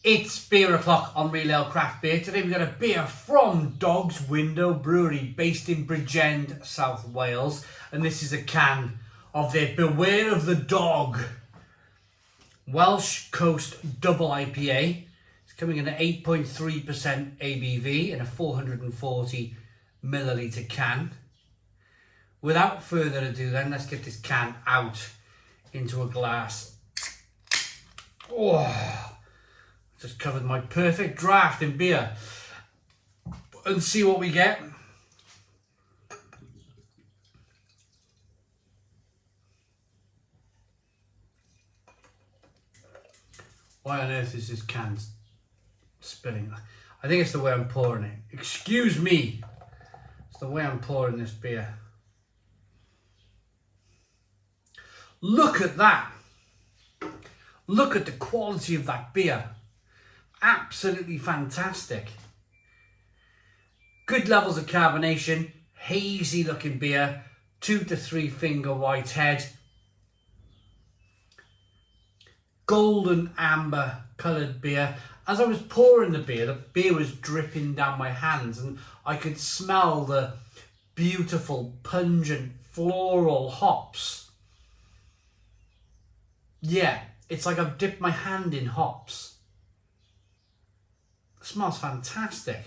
It's beer o'clock on Real Ale Craft Beer. Today we've got a beer from Dog's Window Brewery based in Bridgend, South Wales. And this is a can of their Beware of the Dog Welsh Coast Double IPA. It's coming in at 8.3% ABV in a 440 milliliter can. Without further ado then, let's get this can out into a glass. Oh, just covered my perfect draft in beer. And see what we get. Why on earth is this can spilling? I think it's the way I'm pouring it. Excuse me. It's the way I'm pouring this beer. Look at that. Look at the quality of that beer. Absolutely fantastic. Good levels of carbonation, hazy looking beer, 2 to 3 finger white head, golden amber coloured beer. As I was pouring the beer was dripping down my hands and I could smell the beautiful, pungent, floral hops. Yeah, it's like I've dipped my hand in hops. It smells fantastic.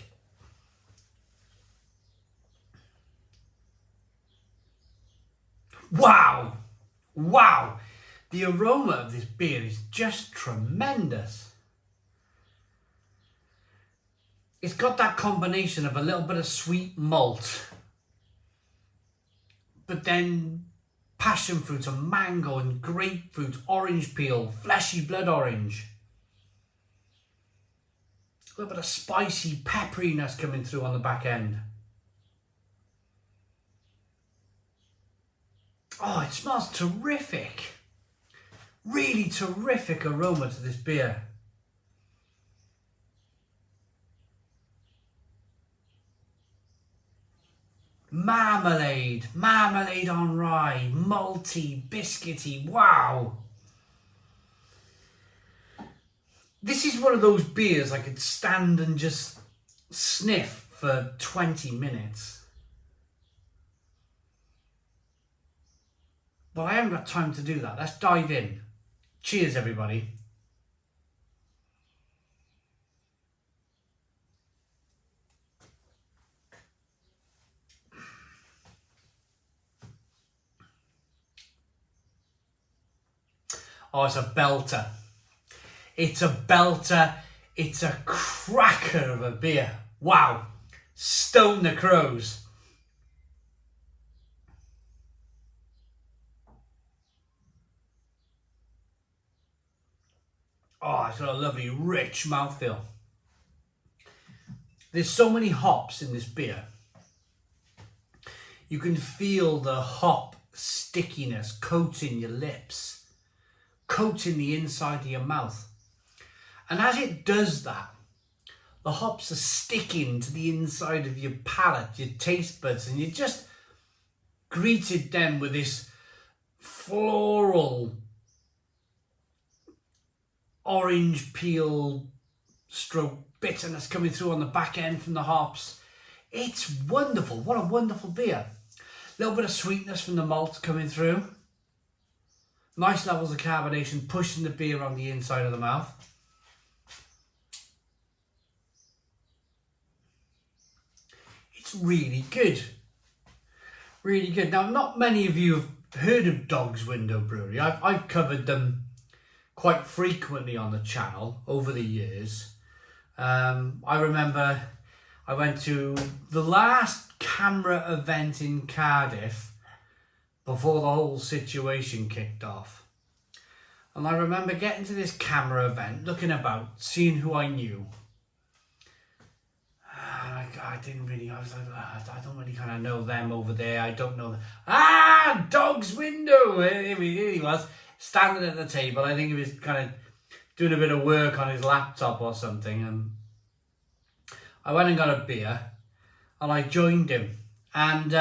Wow! Wow! The aroma of this beer is just tremendous. It's got that combination of a little bit of sweet malt, but then passion fruit and mango and grapefruit, orange peel, fleshy blood orange. A little bit of spicy pepperiness coming through on the back end. Oh, it smells terrific. Really terrific aroma to this beer. Marmalade on rye, malty, biscuity, wow. This is one of those beers I could stand and just sniff for 20 minutes. But I haven't got time to do that. Let's dive in. Cheers, everybody. Oh, it's a belter. It's a belter. It's a cracker of a beer. Wow. Stone the crows. Oh, it's got a lovely, rich mouthfeel. There's so many hops in this beer. You can feel the hop stickiness coating your lips, coating the inside of your mouth. And as it does that, the hops are sticking to the inside of your palate, your taste buds, and you just greeted them with this floral orange peel stroke bitterness coming through on the back end from the hops. It's wonderful. What a wonderful beer. A little bit of sweetness from the malt coming through. Nice levels of carbonation pushing the beer on the inside of the mouth. It's really good. Really good. Now, not many of you have heard of Dog's Window Brewery. I've covered them quite frequently on the channel over the years. I remember I went to the last camera event in Cardiff before the whole situation kicked off. And I remember getting to this camera event, looking about, seeing who I knew. I was like, I don't really kind of know them over there. I don't know. Dog's Window. Here he was, standing at the table. I think he was kind of doing a bit of work on his laptop or something. And I went and got a beer and I joined him. And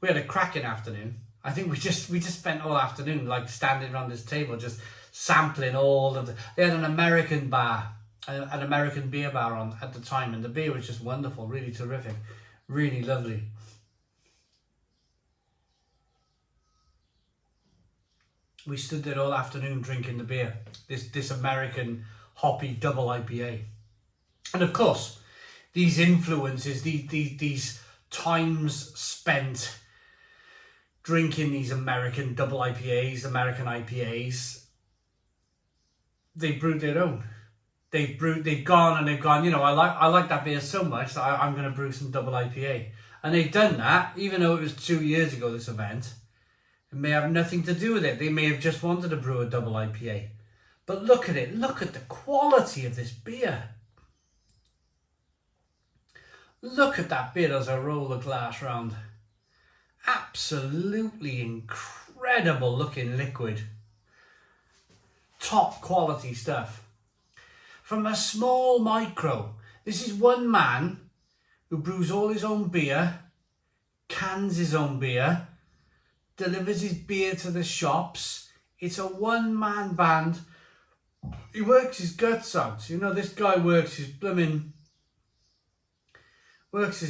we had a cracking afternoon. I think we just spent all afternoon like standing around this table, just sampling all of they had an American bar, an American beer bar on at the time, and the beer was just wonderful, really terrific, really lovely. We stood there all afternoon drinking the beer, this American hoppy double IPA. And of course, these influences, these times spent drinking these American double IPAs, American IPAs, they brewed their own. They've gone, you know, I like that beer so much that I'm going to brew some double IPA. And they've done that, even though it was 2 years ago, this event. It may have nothing to do with it. They may have just wanted to brew a double IPA. But look at it. Look at the quality of this beer. Look at that beer as I roll the glass round. Absolutely incredible looking liquid. Top quality stuff. From a small micro. This is one man who brews all his own beer, cans his own beer, delivers his beer to the shops. It's a one-man band. He works his guts out. You know, this guy works his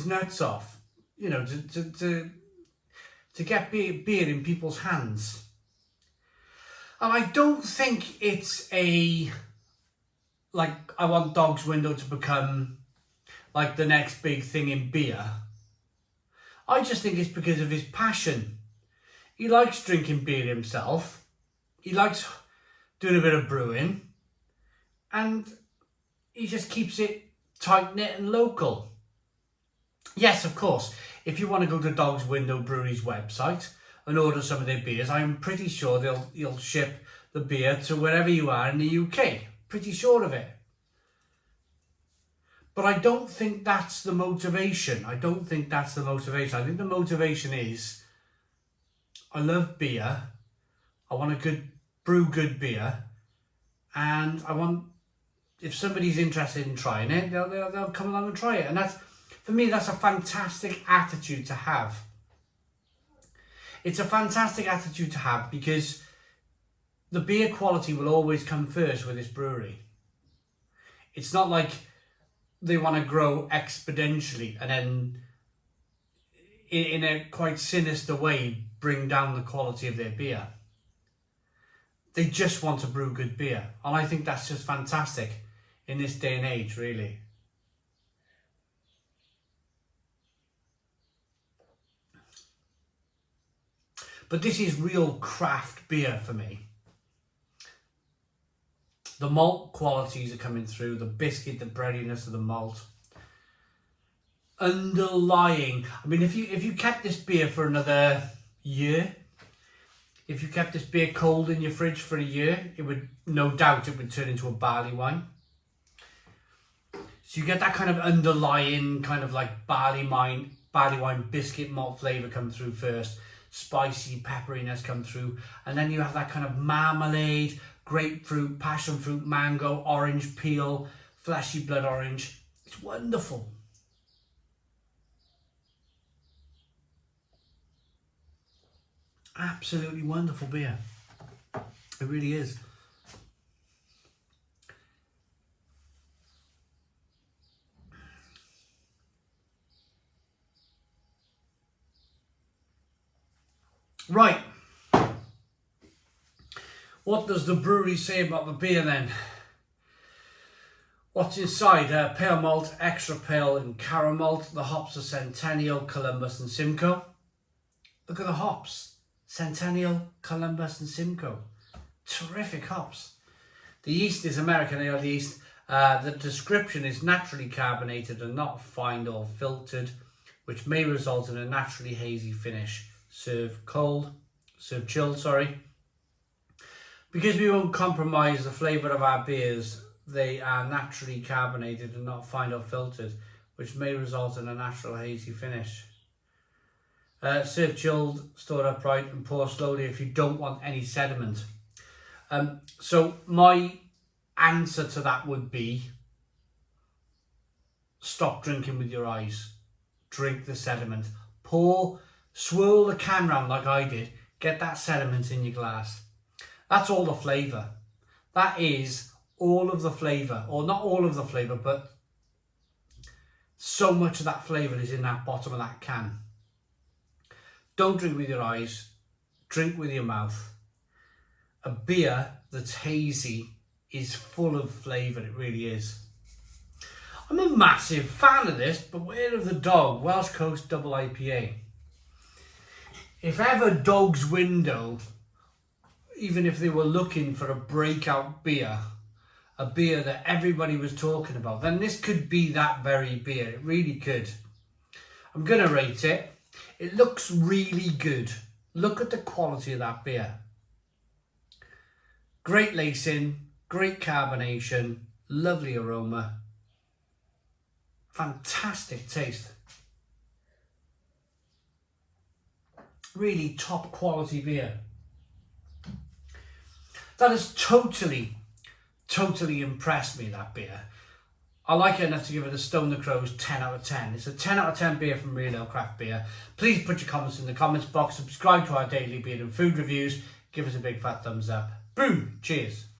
nuts off, you know, to get beer in people's hands. And I don't think it's like, I want Dog's Window to become like the next big thing in beer. I just think it's because of his passion. He likes drinking beer himself. He likes doing a bit of brewing. And he just keeps it tight-knit and local. Yes, of course, if you want to go to Dog's Window Brewery's website and order some of their beers, I'm pretty sure they'll ship the beer to wherever you are in the UK. Pretty sure of it. But I don't think that's the motivation. I think the motivation is, I love beer. I want to brew good beer. And I want, if somebody's interested in trying it, they'll come along and try it. And that's, for me, that's a fantastic attitude to have. It's a fantastic attitude to have because the beer quality will always come first with this brewery. It's not like they want to grow exponentially and then in a quite sinister way bring down the quality of their beer. They just want to brew good beer. And I think that's just fantastic in this day and age, really. But this is real craft beer for me. The malt qualities are coming through, the biscuit, the breadiness of the malt. Underlying, I mean, if you kept this beer for another year, if you kept this beer cold in your fridge for a year, it would, no doubt, it would turn into a barley wine. So you get that kind of underlying, kind of like barley wine biscuit malt flavour come through first. Spicy pepperiness come through, and then you have that kind of marmalade, grapefruit, passion fruit, mango, orange peel, fleshy blood orange. It's wonderful. Absolutely wonderful beer. It really is. Right. What does the brewery say about the beer then? What's inside? Pale malt, extra pale and caramel malt. The hops are Centennial, Columbus and Simcoe. Look at the hops. Centennial, Columbus and Simcoe. Terrific hops. The yeast is American ale yeast. The description is naturally carbonated and not fined or filtered, which may result in a naturally hazy finish. Serve chilled, sorry. Because we won't compromise the flavour of our beers, they are naturally carbonated and not fined or filtered, which may result in a natural hazy finish. Serve chilled, stored upright and pour slowly if you don't want any sediment. So my answer to that would be, stop drinking with your eyes. Drink the sediment. Swirl the can round like I did. Get that sediment in your glass. That's all the flavour. That is all of the flavour, or not all of the flavour, but so much of that flavour is in that bottom of that can. Don't drink with your eyes, drink with your mouth. A beer that's hazy is full of flavour, it really is. I'm a massive fan of this, but Beware of the Dog, Welsh Coast Double IPA. If ever Dog's Window, even if they were looking for a breakout beer, a beer that everybody was talking about, then this could be that very beer. It really could. I'm going to rate it. It looks really good. Look at the quality of that beer. Great lacing, great carbonation, lovely aroma. Fantastic taste. Really top quality beer. That has totally impressed me, that beer. I like it enough to give it a Stone the Crows 10 out of 10. It's a 10 out of 10 beer from Real Ale Craft Beer. Please put your comments in the comments box. Subscribe to our daily beer and food reviews. Give us a big fat thumbs up. Boom! Cheers.